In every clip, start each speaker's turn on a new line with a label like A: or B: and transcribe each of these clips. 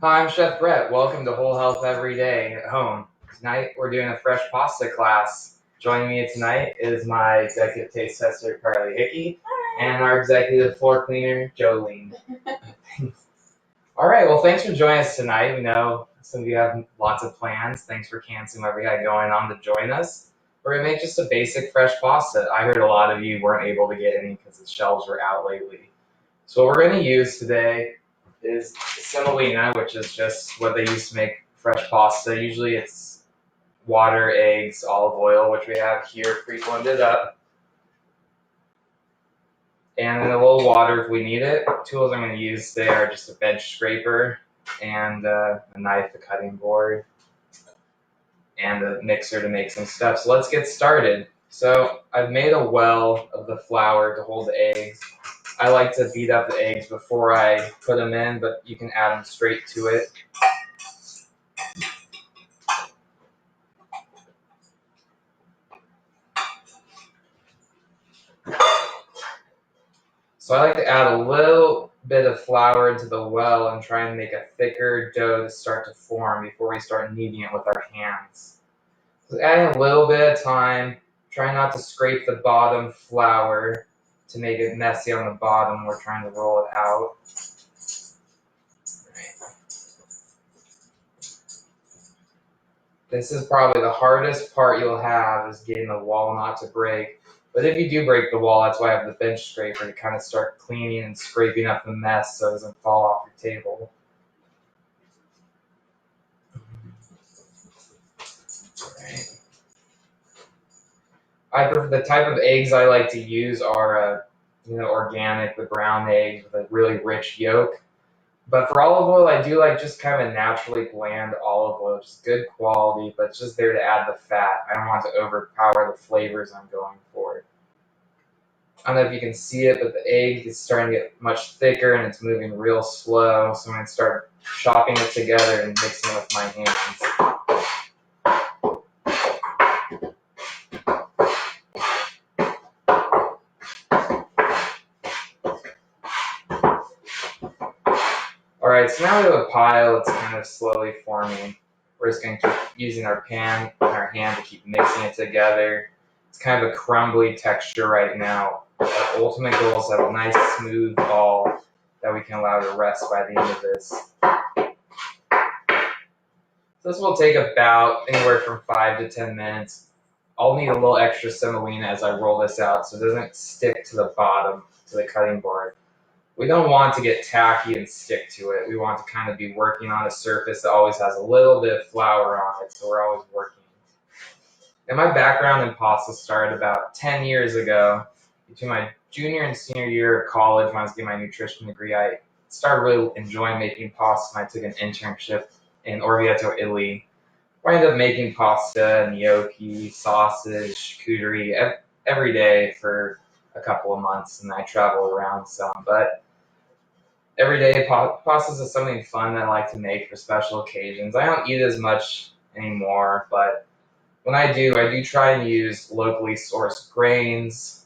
A: Hi, I'm Chef Brett. Welcome to Whole Health Every Day at home. Tonight we're doing a fresh pasta class. Joining me tonight is my executive taste tester, Carly Hickey, and our executive floor cleaner, Jolene. All right, well, thanks for joining us tonight. We know some of you have lots of plans. Thanks for canceling what we had going on to join us. We're going to make just a basic fresh pasta. I heard a lot of you weren't able to get any because the shelves were out lately. So what we're going to use today is semolina, which is just what they use to make fresh pasta. Usually it's water, eggs, olive oil, which we have here pre-blended up, and then a little water if we need it. Tools I'm going to use today are just a bench scraper and a knife, a cutting board, and a mixer to make some stuff. So let's get started. So I've made a well of the flour to hold the eggs. I like to beat up the eggs before I put them in, but you can add them straight to it. So I like to add a little bit of flour into the well and try and make a thicker dough to start to form before we start kneading it with our hands. So adding a little bit of time, try not to scrape the bottom flour to make it messy on the bottom. We're trying to roll it out. This is probably the hardest part you'll have, is getting the wall not to break. But if you do break the wall, that's why I have the bench scraper to kind of start cleaning and scraping up the mess so it doesn't fall off your table. The type of eggs I like to use are, organic, the brown eggs with a really rich yolk. But for olive oil, I do like just kind of a naturally bland olive oil, just good quality, but it's just there to add the fat. I don't want to overpower the flavors I'm going for. I don't know if you can see it, but the egg is starting to get much thicker and it's moving real slow. So I'm going to start chopping it together and mixing it with my hands. Alright, so now we have a pile that's kind of slowly forming. We're just going to keep using our pan and our hand to keep mixing it together. It's kind of a crumbly texture right now. Our ultimate goal is to have a nice smooth ball that we can allow to rest by the end of this. So this will take about anywhere from 5 to 10 minutes. I'll need a little extra semolina as I roll this out so it doesn't stick to the bottom, to the cutting board. We don't want to get tacky and stick to it. We want to kind of be working on a surface that always has a little bit of flour on it, so we're always working. And my background in pasta started about 10 years ago. Between my junior and senior year of college, when I was getting my nutrition degree, I started really enjoying making pasta, and I took an internship in Orvieto, Italy, where I ended up making pasta, gnocchi, sausage, charcuterie every day for a couple of months, and I traveled around some. But every day, pastas is something fun that I like to make for special occasions. I don't eat as much anymore, but when I do try and use locally sourced grains.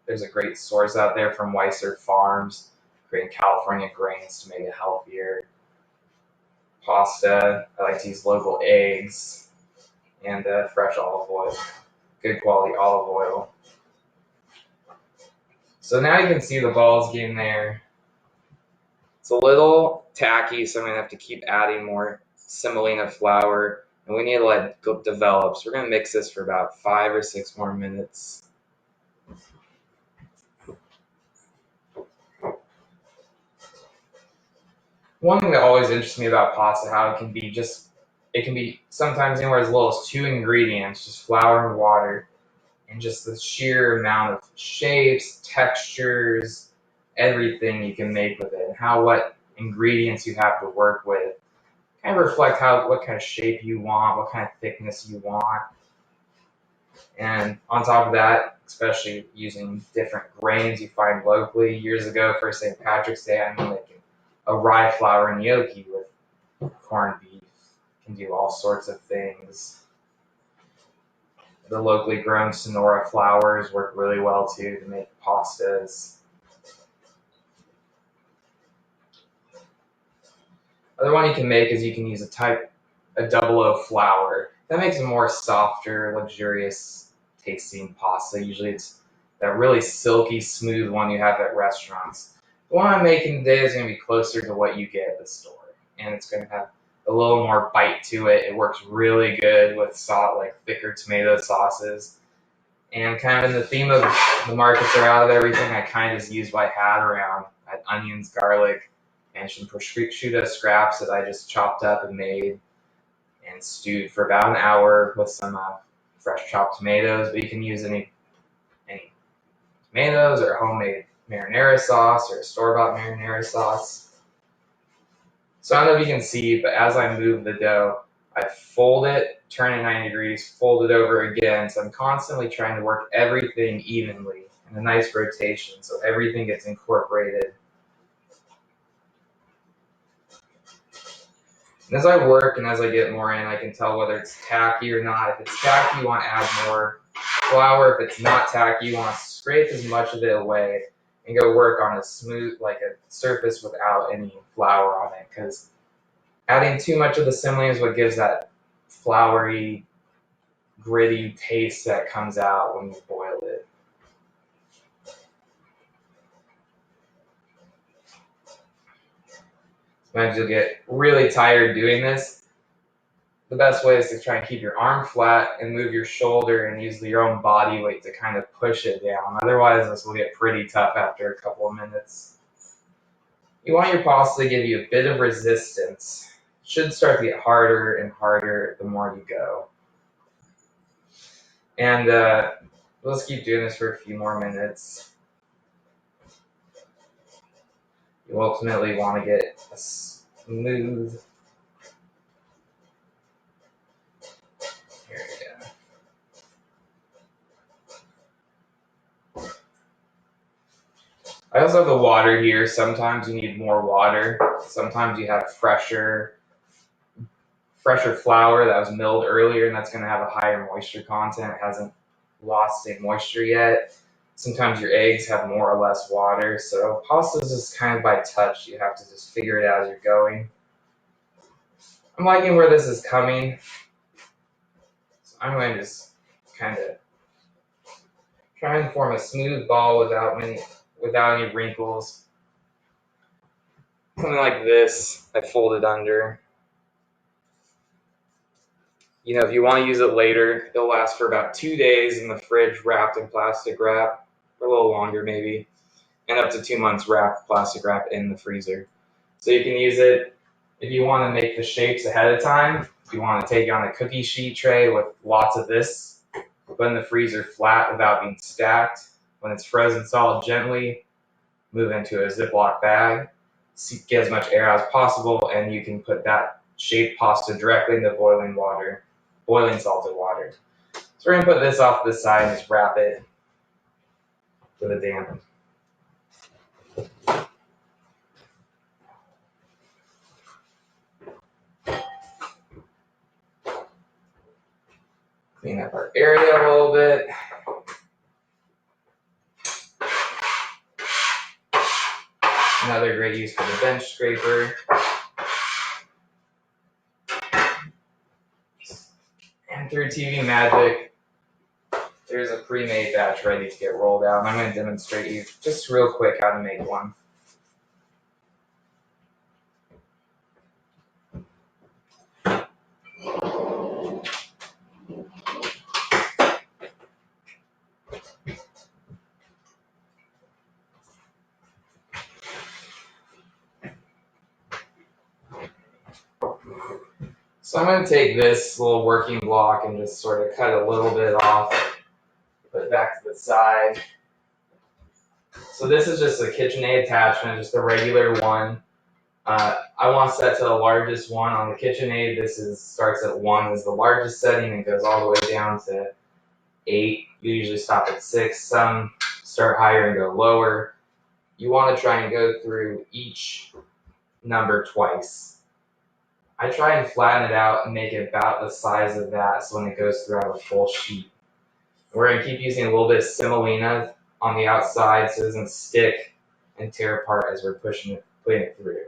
A: There's a great source out there from Weiser Farms, creating California grains to make it healthier. Pasta, I like to use local eggs and fresh olive oil, good quality olive oil. So now you can see the balls getting there. It's a little tacky, so I'm going to have to keep adding more semolina flour, and we need to let it develop. So we're going to mix this for about 5 or 6 more minutes. One thing that always interests me about pasta, how it can be sometimes anywhere as little as 2 ingredients, just flour and water, and just the sheer amount of shapes, textures, everything you can make with it, and what ingredients you have to work with. Kind of reflect what kind of shape you want, what kind of thickness you want. And on top of that, especially using different grains you find locally. Years ago for St. Patrick's Day, I'm making a rye flour gnocchi with corned beef. You can do all sorts of things. The locally grown Sonora flours work really well too to make pastas. Other one you can make is you can use a double O flour. That makes a more softer, luxurious tasting pasta. Usually it's that really silky, smooth one you have at restaurants. The one I'm making today is going to be closer to what you get at the store. And it's going to have a little more bite to it. It works really good with like thicker tomato sauces. And kind of in the theme of the markets are out of everything, I kind of just used what I had around. I had onions, garlic, and some prosciutto scraps that I just chopped up and made and stewed for about an hour with some fresh chopped tomatoes. But you can use any tomatoes or homemade marinara sauce or store-bought marinara sauce. So I don't know if you can see, but as I move the dough, I fold it, turn it 90 degrees, fold it over again. So I'm constantly trying to work everything evenly in a nice rotation so everything gets incorporated. And as I work and as I get more in, I can tell whether it's tacky or not. If it's tacky, you want to add more flour. If it's not tacky, you want to scrape as much of it away and go work on a smooth, like a surface without any flour on it. Because adding too much of the semolina is what gives that floury, gritty taste that comes out when you boil it. Sometimes you'll get really tired doing this. The best way is to try and keep your arm flat and move your shoulder and use your own body weight to kind of push it down. Otherwise, this will get pretty tough after a couple of minutes. You want your pasta to give you a bit of resistance. It should start to get harder and harder the more you go. And let's keep doing this for a few more minutes. You ultimately want to get a smooth. Here we go. I also have the water here. Sometimes you need more water. Sometimes you have fresher flour that was milled earlier, and that's going to have a higher moisture content. It hasn't lost any moisture yet. Sometimes your eggs have more or less water. So pasta is just kind of by touch. You have to just figure it out as you're going. I'm liking where this is coming. So I'm going to just kind of try and form a smooth ball without any wrinkles. Something like this, I fold it under. You know, if you want to use it later, it'll last for about 2 days in the fridge wrapped in plastic wrap, or a little longer maybe, and up to 2 months wrapped plastic wrap in the freezer. So you can use it if you want to make the shapes ahead of time. If you want to take it on a cookie sheet tray with lots of this, put in the freezer flat without being stacked. When it's frozen solid, gently move into a Ziploc bag, get as much air as possible, and you can put that shaped pasta directly into boiling salted water. So we're going to put this off to the side and just wrap it with a damp. Clean up our area a little bit. Another great use for the bench scraper. And through TV magic, there's a pre-made batch ready to get rolled out. And I'm going to demonstrate you just real quick how to make one. So I'm going to take this little working block and just sort of cut a little bit off, put it back to the side. So this is just a KitchenAid attachment, just a regular one. I want to set to the largest one on the KitchenAid. This starts at 1 is the largest setting and goes all the way down to 8. You usually stop at 6. Some start higher and go lower. You want to try and go through each number twice. I try and flatten it out and make it about the size of that so when it goes through I have a full sheet. We're going to keep using a little bit of semolina on the outside so it doesn't stick and tear apart as we're putting it through.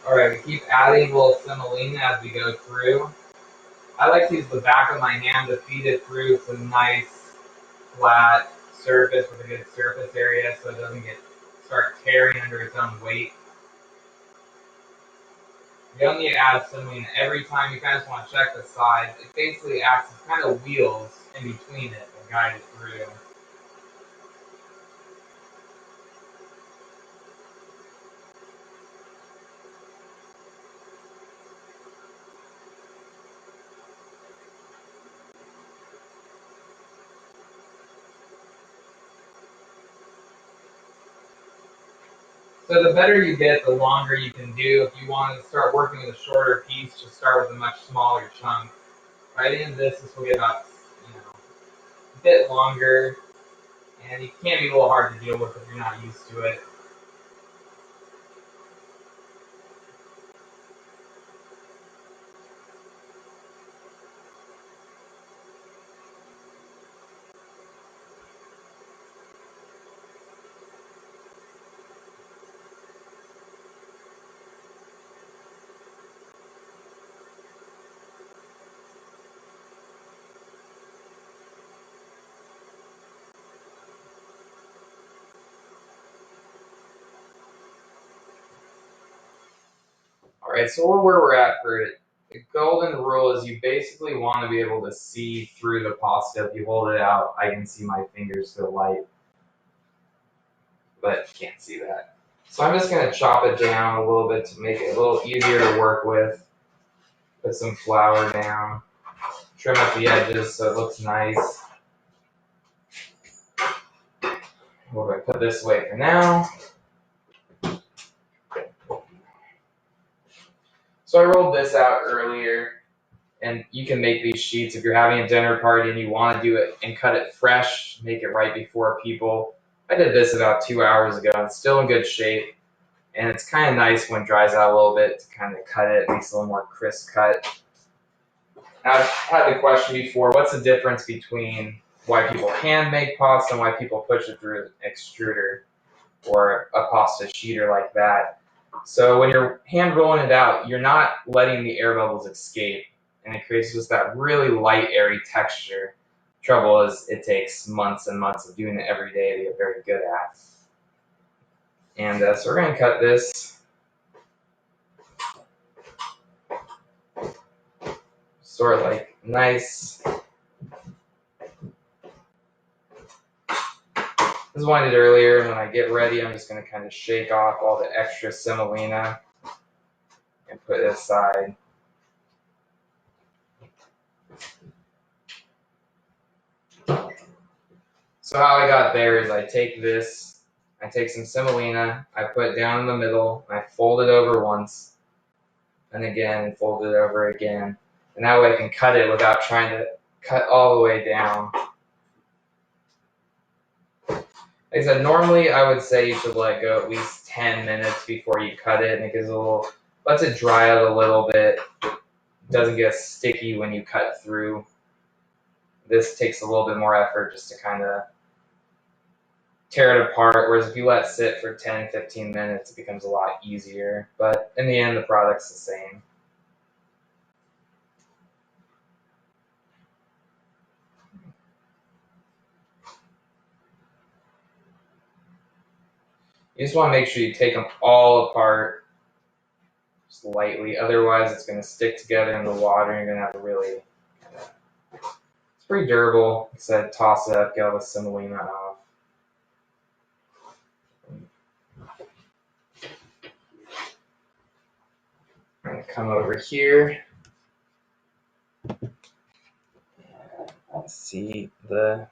A: Alright, we keep adding a little semolina as we go through. I like to use the back of my hand to feed it through some nice flat surface with a good surface area so it doesn't start tearing under its own weight. You don't need to add semolina every time. You kind of just want to check the sides. It basically acts as kind of wheels in between it and guide it through. So the better you get, the longer you can do. If you want to start working with a shorter piece, just start with a much smaller chunk. By the end of this will get about, a bit longer, and it can be a little hard to deal with if you're not used to it. Alright, so where we're at for it. The golden rule is you basically want to be able to see through the pasta. If you hold it out, I can see my fingers through the light, but you can't see that. So I'm just going to chop it down a little bit to make it a little easier to work with. Put some flour down. Trim up the edges so it looks nice. We're going to put this away for now. So I rolled this out earlier, and you can make these sheets if you're having a dinner party and you want to do it and cut it fresh, make it right before people. I did this about 2 hours ago. It's still in good shape, and it's kind of nice when it dries out a little bit to kind of cut it. It makes it a little more crisp cut. Now, I've had the question before, what's the difference between why people hand make pasta and why people push it through an extruder or a pasta sheeter like that? So when you're hand rolling it out, you're not letting the air bubbles escape, and it creates just that really light, airy texture. Trouble is, it takes months and months of doing it every day to get very good at. And so we're going to cut this sort of like nice. This is what I did earlier, and when I get ready, I'm just going to kind of shake off all the extra semolina and put it aside. So how I got there is I take some semolina, I put it down in the middle, and I fold it over once, and again, and fold it over again. And that way I can cut it without trying to cut all the way down. Like I said, normally I would say you should let it go at least 10 minutes before you cut it, and it gives lets it dry out a little bit. It doesn't get sticky when you cut through. This takes a little bit more effort just to kind of tear it apart, whereas if you let it sit for 10, 15 minutes, it becomes a lot easier. But in the end, the product's the same. You just want to make sure you take them all apart, just lightly. Otherwise, it's going to stick together in the water, and you're going to have to really it's pretty durable. Like I said, toss it up, get all the semolina off. I'm going to come over here. Let's see the.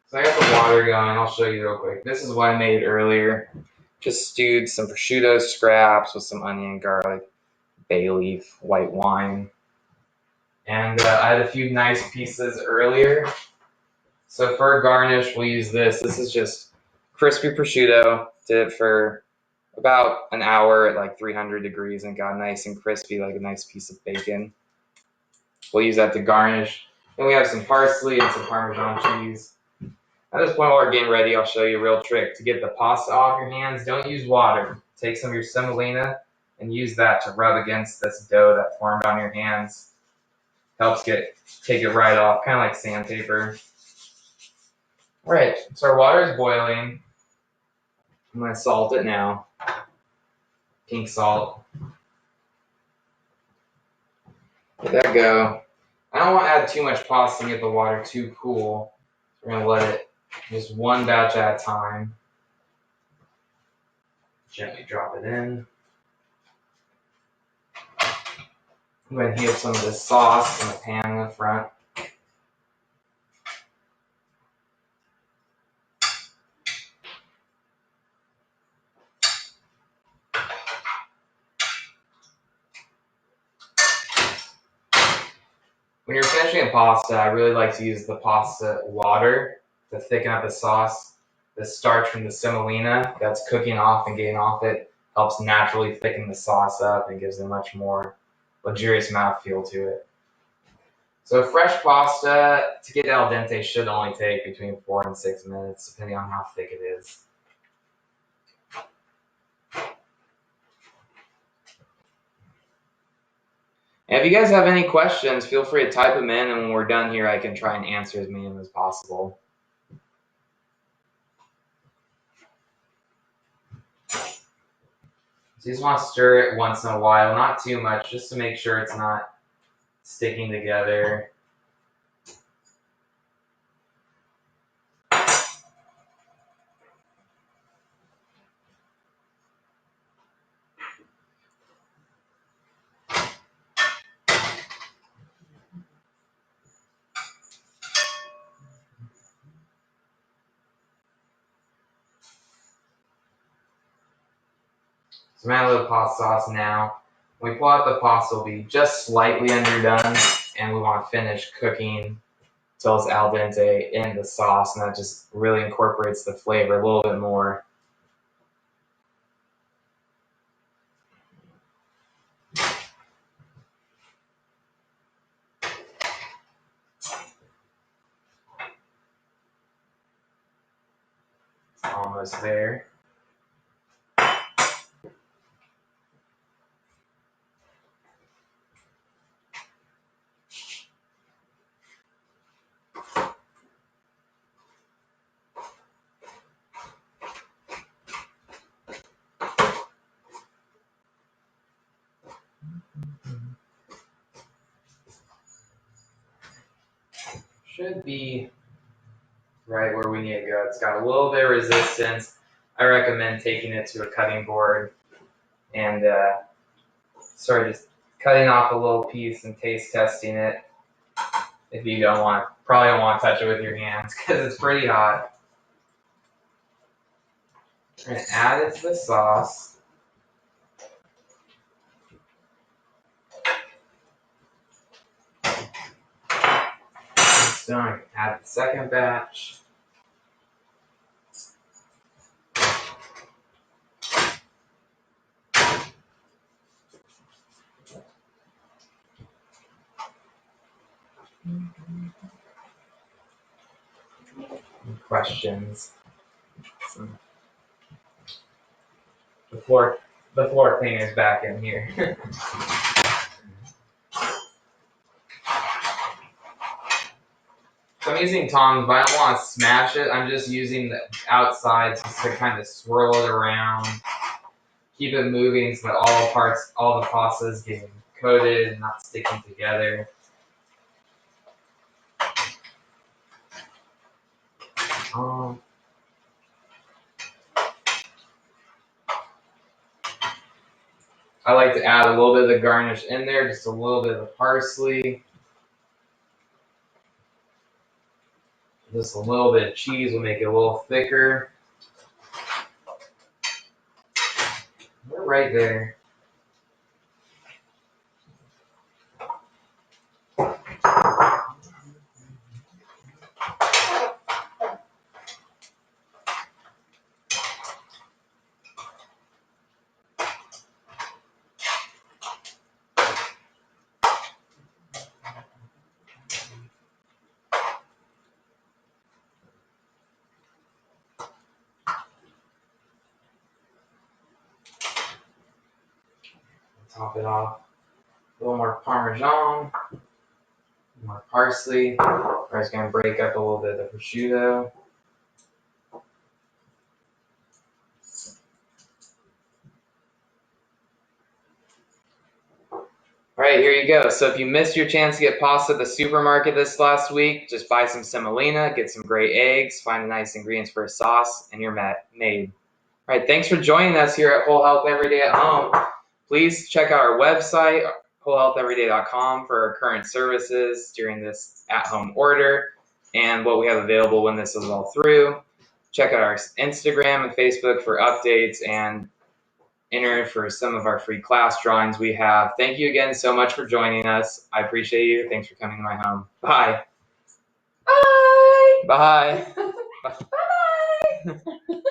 A: So I got the water going. I'll show you real quick. This is what I made earlier. Just stewed some prosciutto scraps with some onion, garlic, bay leaf, white wine. And I had a few nice pieces earlier. So for a garnish, we'll use this. This is just crispy prosciutto. Did it for about an hour at like 300 degrees and got nice and crispy, like a nice piece of bacon. We'll use that to garnish. Then we have some parsley and some Parmesan cheese. At this point, while we're getting ready, I'll show you a real trick to get the pasta off your hands. Don't use water. Take some of your semolina and use that to rub against this dough that formed on your hands. Helps take it right off, kind of like sandpaper. All right, so our water is boiling. I'm gonna salt it now. Pink salt. Let that go. I don't want to add too much pasta and get the water too cool. We're gonna let it just one batch at a time. Gently drop it in. I'm going to heat up some of this sauce in the pan in the front. When you're finishing a pasta, I really like to use the pasta water to thicken up the sauce. The starch from the semolina that's cooking off and getting off it helps naturally thicken the sauce up and gives it a much more luxurious mouthfeel to it. So fresh pasta to get al dente should only take between 4 and 6 minutes, depending on how thick it is. And if you guys have any questions, feel free to type them in, and when we're done here, I can try and answer as many of them as possible. So you just want to stir it once in a while, not too much, just to make sure it's not sticking together. So I'm adding a little pasta sauce now. When we pull out the pasta, will be just slightly underdone, and we want to finish cooking until it's al dente in the sauce, and that just really incorporates the flavor a little bit more. Almost there. Should be right where we need to go. It's got a little bit of resistance. I recommend taking it to a cutting board and sort of just cutting off a little piece and taste testing it. If you probably don't want to touch it with your hands because it's pretty hot. We're going to add it to the sauce. So I'm going to add the second batch. Any questions? The floor cleaner's back in here. So I'm using tongs, but I don't want to smash it. I'm just using the outside just to kind of swirl it around, keep it moving so that all the pasta is getting coated and not sticking together. I like to add a little bit of the garnish in there, just a little bit of the parsley. Just a little bit of cheese will make it a little thicker. We're right there. Top it off. A little more Parmesan, more parsley. We're just gonna break up a little bit of the prosciutto. All right, here you go. So if you missed your chance to get pasta at the supermarket this last week, just buy some semolina, get some great eggs, find the nice ingredients for a sauce, and you're made. All right, thanks for joining us here at Whole Health Everyday at Home. Please check out our website, wholehealtheveryday.com, for our current services during this at-home order and what we have available when this is all through. Check out our Instagram and Facebook for updates and enter for some of our free class drawings we have. Thank you again so much for joining us. I appreciate you. Thanks for coming to my home. Bye.
B: Bye.
A: Bye.
B: Bye.